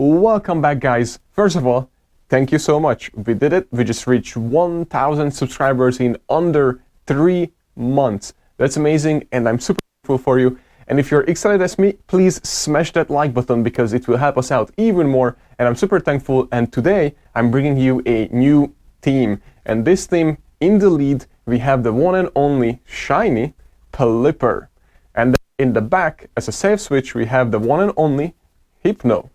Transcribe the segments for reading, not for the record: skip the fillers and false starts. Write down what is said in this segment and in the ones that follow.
Welcome back, guys. First of all, thank you so much. We did it. We just reached 1,000 subscribers in under 3 months. That's amazing, and I'm super grateful for you. And if you're excited as me, please smash that like button because it will help us out even more. And I'm super thankful. And today, I'm bringing you a new team. And this team, in the lead, we have the one and only shiny Pelipper. And then in the back, as a safe switch, we have the one and only Hypno.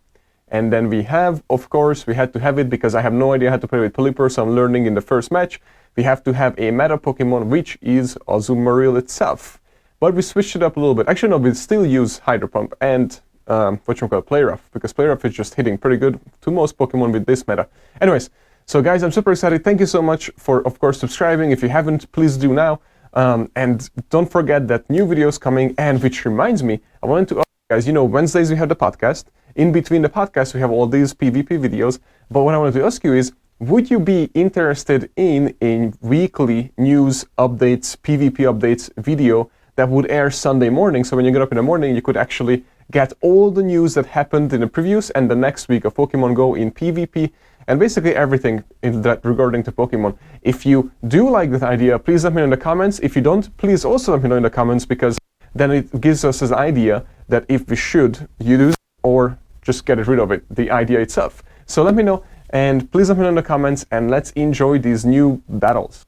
And then we have, of course, we had to have it because I have no idea how to play with Pelipper, so I'm learning in the first match. We have to have a meta Pokemon, which is Azumarill itself. But we switched it up a little bit. Actually, no, we still use Hydro Pump and, Play Rough, because Play Rough is just hitting pretty good to most Pokemon with this meta. Anyways, so guys, I'm super excited. Thank you so much for, of course, subscribing. If you haven't, please do now. And don't forget that new videos coming, and which reminds me, I wanted to ask you guys, you know, Wednesdays we have the podcast. In between the podcast, we have all these PvP videos. But what I wanted to ask you is, would you be interested in a weekly news updates, PvP updates video that would air Sunday morning? So when you get up in the morning, you could actually get all the news that happened in the previous and the next week of Pokemon Go in PvP, and basically everything in that regarding to Pokemon. If you do like that idea, please let me know in the comments. If you don't, please also let me know in the comments, because then it gives us an idea that if we should use it or just get rid of it, the idea itself. So let me know, and please let me know in the comments, and let's enjoy these new battles.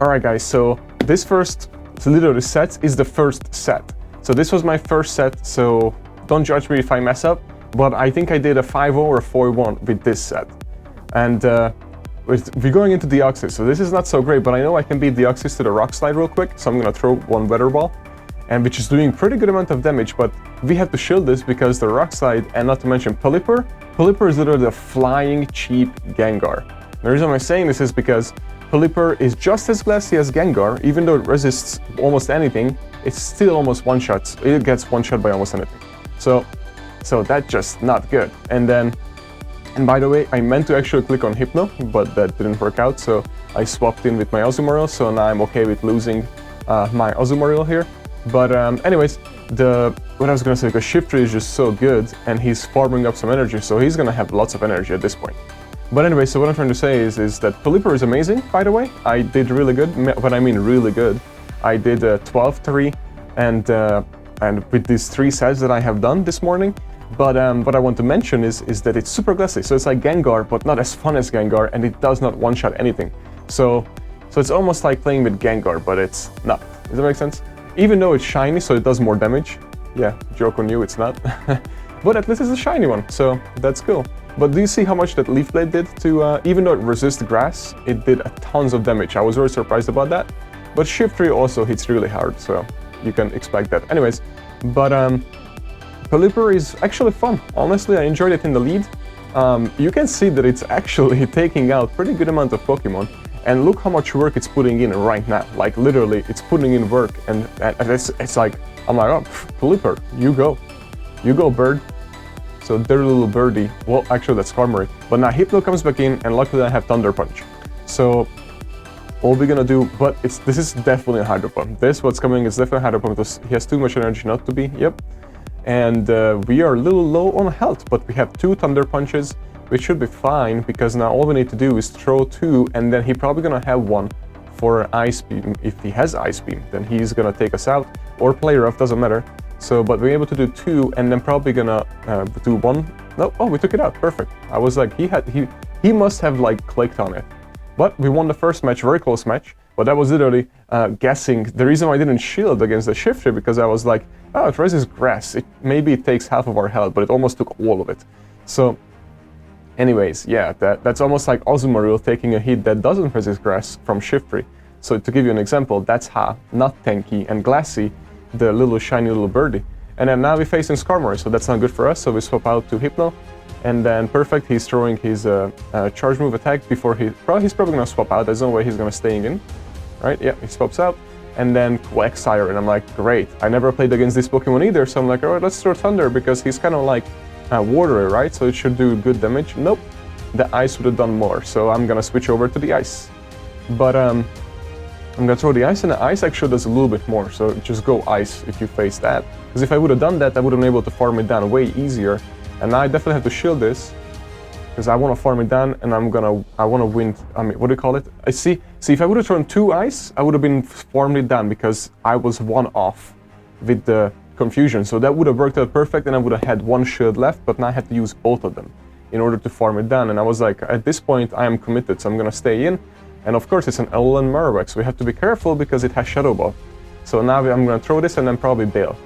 Alright guys, so this first literally set is the first set. So this was my first set, so don't judge me if I mess up, but I think I did a 5-0 or a 4-1 with this set. And we're going into Deoxys, so this is not so great, but I know I can beat Deoxys to the Rock Slide real quick, so I'm gonna throw one Weather Ball, and which is doing pretty good amount of damage, but we have to shield this because the Rock Slide, and not to mention Pelipper is literally the flying cheap Gengar. The reason I'm saying this is because Pelipper is just as glassy as Gengar, even though it resists almost anything, it's still almost one-shots. It gets one-shot by almost anything. So that's just not good. And by the way, I meant to actually click on Hypno, but that didn't work out, so I swapped in with my Azumarill, so now I'm okay with losing my Azumarill here. But anyways, what I was gonna say, because Shiftry is just so good, and he's farming up some energy, so he's gonna have lots of energy at this point. But anyway, so what I'm trying to say is that Pelipper is amazing, by the way. I did really good, when I mean really good. I did 12-3, and with these 3 sets that I have done this morning. But what I want to mention is that it's super glassy, so it's like Gengar, but not as fun as Gengar, and it does not one-shot anything. So it's almost like playing with Gengar, but it's not. Does that make sense? Even though it's shiny, so it does more damage. Yeah, joke on you, it's not. But at least it's a shiny one, so that's cool. But do you see how much that Leaf Blade did to, even though it resists grass, it did tons of damage. I was very surprised about that. But Shiftry also hits really hard, so you can expect that. Anyways, but Pelipper is actually fun. Honestly, I enjoyed it in the lead. You can see that it's actually taking out pretty good amount of Pokemon. And look how much work it's putting in right now. Like, literally, it's putting in work. And it's like, I'm like, oh, Pelipper, you go. You go, bird. So dirty little birdie. Well, actually, that's Skarmory. But now Hypno comes back in, and luckily I have Thunder Punch. So all we're gonna do, but this is definitely a Hydro Pump. What's coming is definitely a Hydro Pump. He has too much energy not to be, yep. And we are a little low on health, but we have 2 Thunder Punches, which should be fine, because now all we need to do is throw 2, and then he's probably gonna have 1 for Ice Beam. If he has Ice Beam, then he's gonna take us out, or Play Rough, doesn't matter. So, but we're able to do 2, and then probably gonna do 1. No, oh, we took it out, perfect. I was like, he must have like clicked on it. But we won the first match, very close match. But that was literally guessing. The reason why I didn't shield against the Shifter, because I was like, oh, it resists grass. Maybe it takes half of our health, but it almost took all of it. So, anyways, yeah, that's almost like Azumarill taking a hit that doesn't resist grass from Shiftry. So to give you an example, that's how, not Tanky and Glassy, the little shiny little birdie. And then now we're facing Skarmory, so that's not good for us, so we swap out to Hypno. And then perfect, he's throwing his charge move attack before he's probably gonna swap out. There's no way he's gonna stay in. Right, yeah, he swaps out. And then Quagsire, and I'm like, great. I never played against this Pokemon either, so I'm like, alright, let's throw Thunder, because he's kind of like watery, right? So it should do good damage. Nope, the Ice would have done more, so I'm gonna switch over to the Ice. But I'm gonna throw the ice, and the ice actually does a little bit more, so just go ice if you face that. Because if I would have done that, I would have been able to farm it down way easier. And now I definitely have to shield this, because I want to farm it down, and I want to win, I mean, what do you call it? See, if I would have thrown 2 ice, I would have been farmed it down, because I was 1 off with the confusion. So that would have worked out perfect, and I would have had 1 shield left, but now I had to use both of them in order to farm it down. And I was like, at this point, I am committed, so I'm gonna stay in. And of course, it's an Alolan Marowak, so we have to be careful because it has Shadow Ball. So now I'm gonna throw this and then probably bail.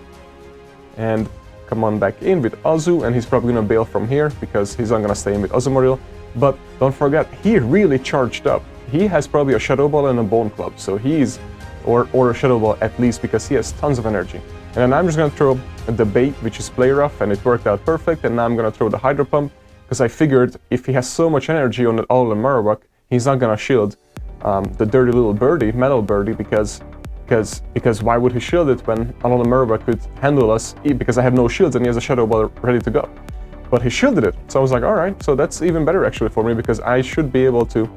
And come on back in with Azu, and he's probably gonna bail from here because he's not gonna stay in with Azumarill. But don't forget, he really charged up. He has probably a Shadow Ball and a Bone Club, so he's, or a Shadow Ball at least, because he has tons of energy. And then I'm just gonna throw the bait, which is Play Rough, and it worked out perfect. And now I'm gonna throw the Hydro Pump, because I figured if he has so much energy on the Alolan Marowak, he's not gonna shield the dirty little birdie, Metal Birdie, because why would he shield it when Alolan Marowak could handle us, because I have no shields and he has a Shadow Ball ready to go. But he shielded it, so I was like, alright, so that's even better actually for me, because I should be able to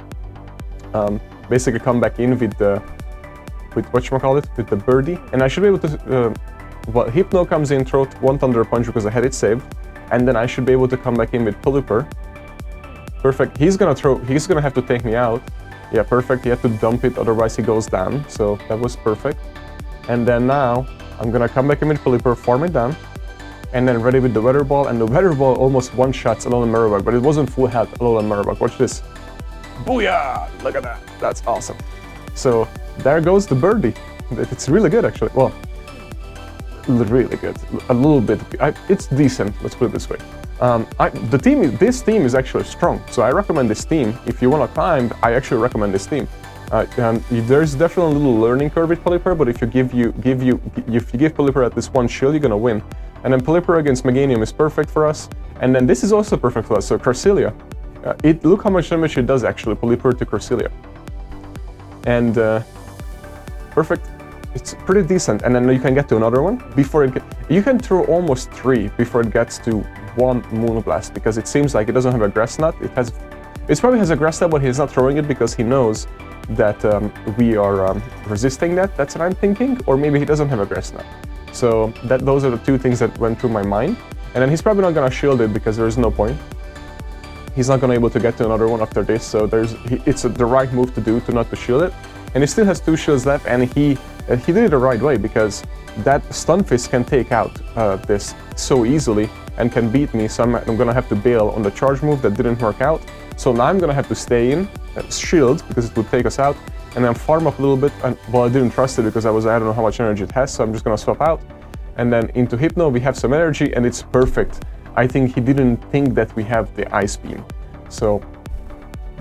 basically come back in with the, with the birdie, and I should be able to, well, Hypno comes in, throw 1 Thunder Punch because I had it saved, and then I should be able to come back in with Pelipper. Perfect, he's gonna have to take me out. Yeah, perfect, he had to dump it, otherwise he goes down, so that was perfect. And then now, I'm gonna come back in with Pelipper, farm it down, and then ready with the Weather Ball, and the Weather Ball almost one-shots Alolan Marowak, but it wasn't full health Alolan Marowak. Watch this. Booyah! Look at that, that's awesome. So, there goes the birdie. It's really good actually, well, really good, a little bit, it's decent, let's put it this way. This team is actually strong, so I recommend this team. If you want to climb, I actually recommend this team. And there's definitely a little learning curve with Pelipper, but if you give Pelipper at this 1 shield, you're gonna win. And then Pelipper against Meganium is perfect for us. And then this is also perfect for us. So Cresselia, look how much damage it does actually, Pelipper to Cresselia. And perfect. It's pretty decent. And then you can get to another one before you can throw almost 3 before it gets to 1 Moonblast, because it seems like it doesn't have a Grass Knot. It probably has a Grass Knot, but he's not throwing it because he knows that we are resisting that. That's what I'm thinking. Or maybe he doesn't have a Grass Knot. So those are the 2 things that went through my mind. And then he's probably not gonna shield it because there's no point. He's not gonna be able to get to another one after this. So it's the right move to do to not to shield it. And he still has 2 shields left, and he did it the right way, because that Stunfisk can take out this so easily and can beat me, so I'm gonna have to bail on the charge move that didn't work out. So now I'm gonna have to stay in, shield, because it would take us out, and then farm up a little bit, and well, I didn't trust it because I don't know how much energy it has, so I'm just gonna swap out. And then into Hypno, we have some energy, and it's perfect. I think he didn't think that we have the Ice Beam. So,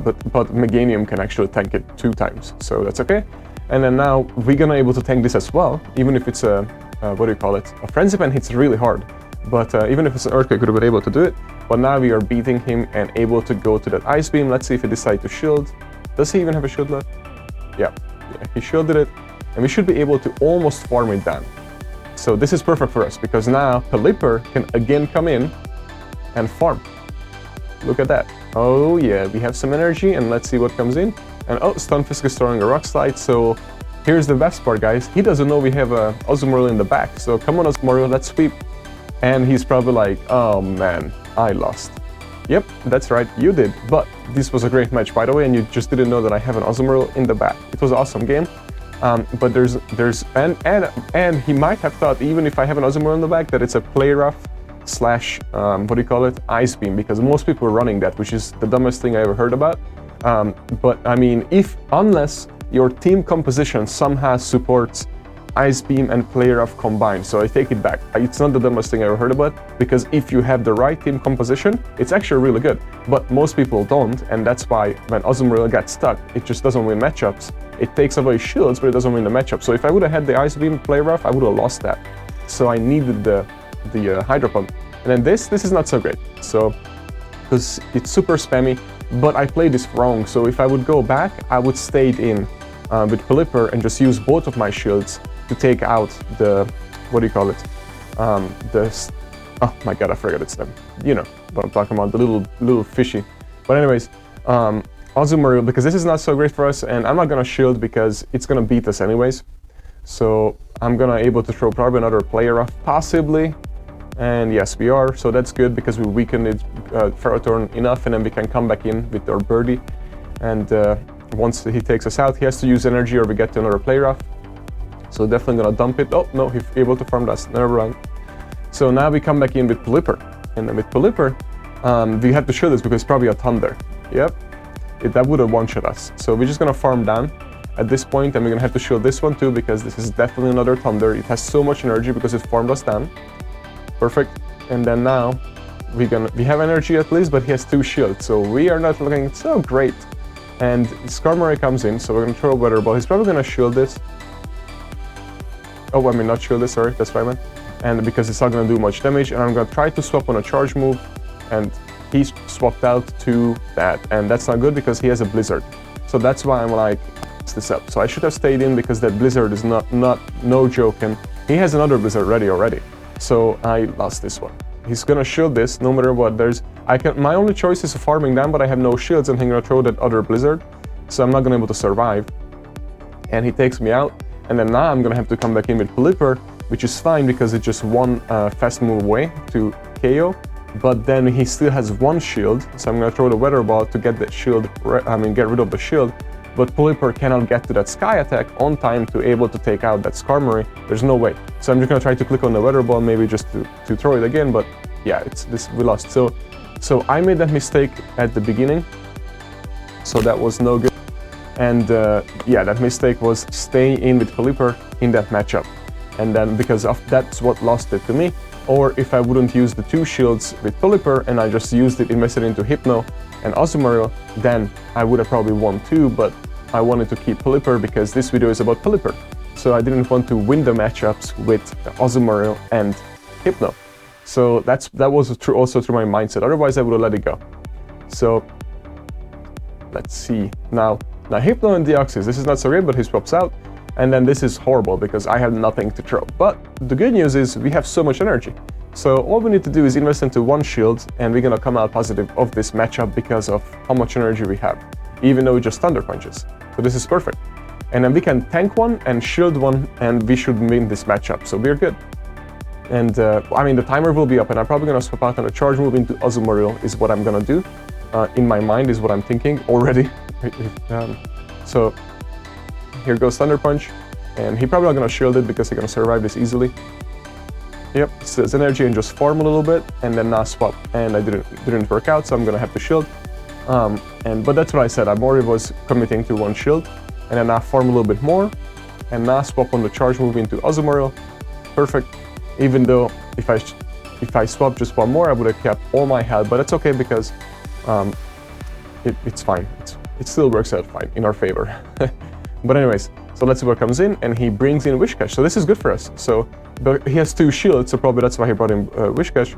but Meganium can actually tank it 2 times, so that's okay. And then now we're gonna able to tank this as well, even if it's a, what do you call it? A Frenzy Pen hits really hard. But even if it's an Earthquake, we would have been able to do it. But now we are beating him and able to go to that Ice Beam. Let's see if he decides to shield. Does he even have a shield left? Yeah, he shielded it. And we should be able to almost farm it down. So this is perfect for us, because now Pelipper can again come in and farm. Look at that. Oh yeah, we have some energy, and let's see what comes in. And oh, Stunfisk is throwing a Rock Slide, so here's the best part, guys. He doesn't know we have a Azumarill in the back. So come on, Azumarill, let's sweep. And he's probably like, oh man, I lost. Yep, that's right, you did. But this was a great match, by the way, and you just didn't know that I have an Azumarill in the back. It was an awesome game. But and he might have thought, even if I have an Azumarill in the back, that it's a Play Rough slash, what do you call it, Ice Beam, because most people are running that, which is the dumbest thing I ever heard about. But I mean, unless your team composition somehow supports Ice Beam and Play Rough combined. So I take it back. It's not the dumbest thing I ever heard about, because if you have the right team composition, it's actually really good. But most people don't, and that's why when Azumarill gets stuck, it just doesn't win matchups. It takes away shields, but it doesn't win the matchup. So if I would have had the Ice Beam Play Rough, I would have lost that. So I needed the Hydro Pump. And then this is not so great. So, because it's super spammy, but I played this wrong. So if I would go back, I would stay in with Pelipper and just use both of my shields to take out the, what do you call it? Oh my god, I forgot its name. You know what I'm talking about, the little fishy. But anyways, Azumarill, because this is not so great for us, and I'm not gonna shield because it's gonna beat us anyways. So I'm gonna able to throw probably another player off, possibly. And yes, we are, so that's good because we weakened it Ferrothorn enough, and then we can come back in with our birdie. And once he takes us out, he has to use energy or we get to another player off. So definitely gonna dump it. Oh no, he's able to farm us, never mind. So now we come back in with Pelipper. And then with Pelipper, we have to shield this because it's probably a Thunder. Yep, that would have one-shot us. So we're just gonna farm down at this point, and we're gonna have to shield this one too because this is definitely another Thunder. It has so much energy because it farmed us down. Perfect. And then now we have energy at least, but he has 2 shields, so we are not looking so great. And Skarmory comes in, so we're gonna throw a Weather Ball. He's probably gonna shield this. Oh, I mean not shield this, sorry, that's what I meant. And because it's not gonna do much damage, and I'm gonna try to swap on a charge move, and he swapped out to that, and that's not good because he has a Blizzard. So that's why I'm like, this up. So I should have stayed in because that Blizzard is no joke, and he has another Blizzard ready already. So I lost this one. He's gonna shield this no matter what. My only choice is farming down, but I have no shields, and he's gonna throw that other Blizzard, so I'm not gonna be able to survive. And he takes me out, and then now I'm gonna have to come back in with Pelipper, which is fine because it's just one fast move away to KO. But then he still has 1 shield, so I'm gonna throw the Weather Ball to get that shield. Get rid of the shield. But Pelipper cannot get to that Sky attack on time to able to take out that Skarmory. There's no way. So I'm just gonna try to click on the Weather Ball, maybe just to throw it again. But yeah, we lost. So I made that mistake at the beginning. So that was no good. And yeah, that mistake was staying in with Pelipper in that matchup. And then because of that's what lost it to me. Or if I wouldn't use the 2 shields with Pelipper and I just invested into Hypno and Azumarill, then I would have probably won too, but I wanted to keep Pelipper because this video is about Pelipper. So I didn't want to win the matchups with Azumarill and Hypno. So that was also through my mindset, otherwise I would have let it go. So let's see. Now Hypno and Deoxys, this is not so great, but he swaps out. And then this is horrible because I have nothing to throw. But the good news is we have so much energy. So all we need to do is invest into 1 shield, and we're gonna come out positive of this matchup because of how much energy we have, even though it just Thunder Punches. So this is perfect. And then we can tank 1 and shield 1, and we should win this matchup. So we're good. And I mean, the timer will be up, and I'm probably gonna swap out on a charge move into Azumarill is what I'm gonna do. In my mind is what I'm thinking already. So here goes Thunder Punch, and he's probably not gonna shield it because he's gonna survive this easily. Yep, so it's energy and just farm a little bit, and then now swap. And I didn't work out, so I'm gonna have to shield. But that's what I said. I more was committing to 1 shield, and then now farm a little bit more, and now swap on the charge move into Azumarill. Perfect. Even though if I swap just 1 more, I would have kept all my health, but it's okay because it's fine. It still works out fine in our favor. But anyways, so let's see what comes in, and he brings in Whiscash. So this is good for us. But he has 2 shields, so probably that's why he brought in Whiscash.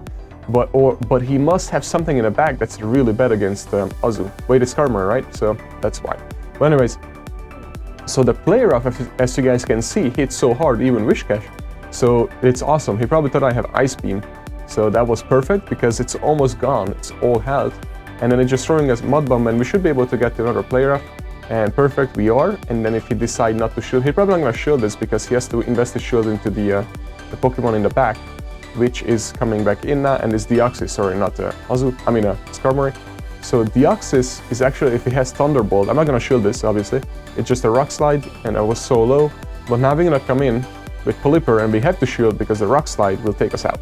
But he must have something in the back that's really bad against Azu. Wait, it's Skarmory, right? So that's why. But anyways, so the player off, as you guys can see, hits so hard, even Whiscash. So it's awesome. He probably thought I have Ice Beam. So that was perfect because it's almost gone. It's all health. And then it's just throwing us Mud Bomb, and we should be able to get to another player off. And perfect, we are. And then if he decides not to shield, he's probably not going to shield this because he has to invest his shield into the Pokemon in the back, which is coming back in now, and it's Deoxys, sorry, not Skarmory. So Deoxys is actually, if he has Thunderbolt, I'm not going to shield this, obviously. It's just a Rock Slide, and I was so low. But now we're going to come in with Pelipper, and we have to shield because the Rock Slide will take us out.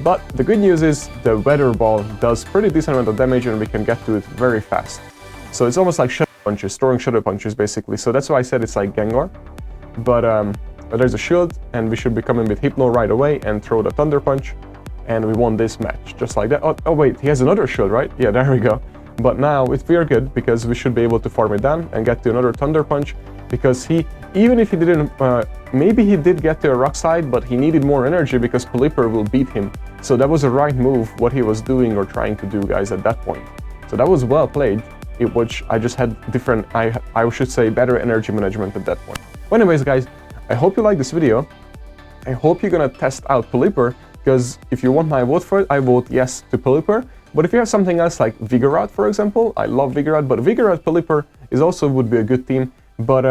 But the good news is the Weather Ball does pretty decent amount of damage, and we can get to it very fast. So it's almost like Shadow Punches, storing Shadow Punches basically. So that's why I said it's like Gengar. But there's a shield, and we should be coming with Hypno right away and throw the Thunder Punch. And we won this match, just like that. Oh wait, he has another shield, right? Yeah, there we go. But now we are good because we should be able to farm it down and get to another Thunder Punch. Because even if he didn't, maybe he did get to a Rock Slide, but he needed more energy because Pelipper will beat him. So that was a right move, what he was doing or trying to do, guys, at that point. So that was well played. Which I just had different, I should say, better energy management at that point. Well, anyways, guys, I hope you like this video. I hope you're gonna test out Pelipper, because if you want my vote for it, I vote yes to Pelipper. But if you have something else like Vigoroth, for example, I love Vigoroth, but Vigoroth Pelipper is also would be a good team. But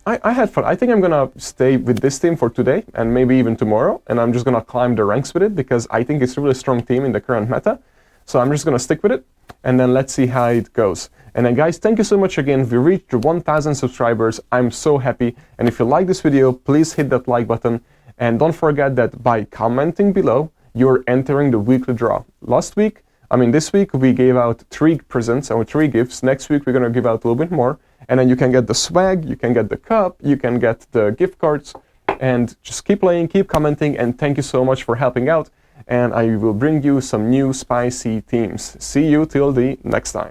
I had fun. I think I'm gonna stay with this team for today and maybe even tomorrow, and I'm just gonna climb the ranks with it because I think it's a really strong team in the current meta. So I'm just gonna stick with it, and then let's see how it goes. And then guys, thank you so much again. We reached 1,000 subscribers. I'm so happy. And if you like this video, please hit that like button. And don't forget that by commenting below, you're entering the weekly draw. This week we gave out 3 presents or 3 gifts. Next week we're gonna give out a little bit more. And then you can get the swag, you can get the cup, you can get the gift cards. And just keep playing, keep commenting, and thank you so much for helping out. And I will bring you some new spicy teams. See you till the next time.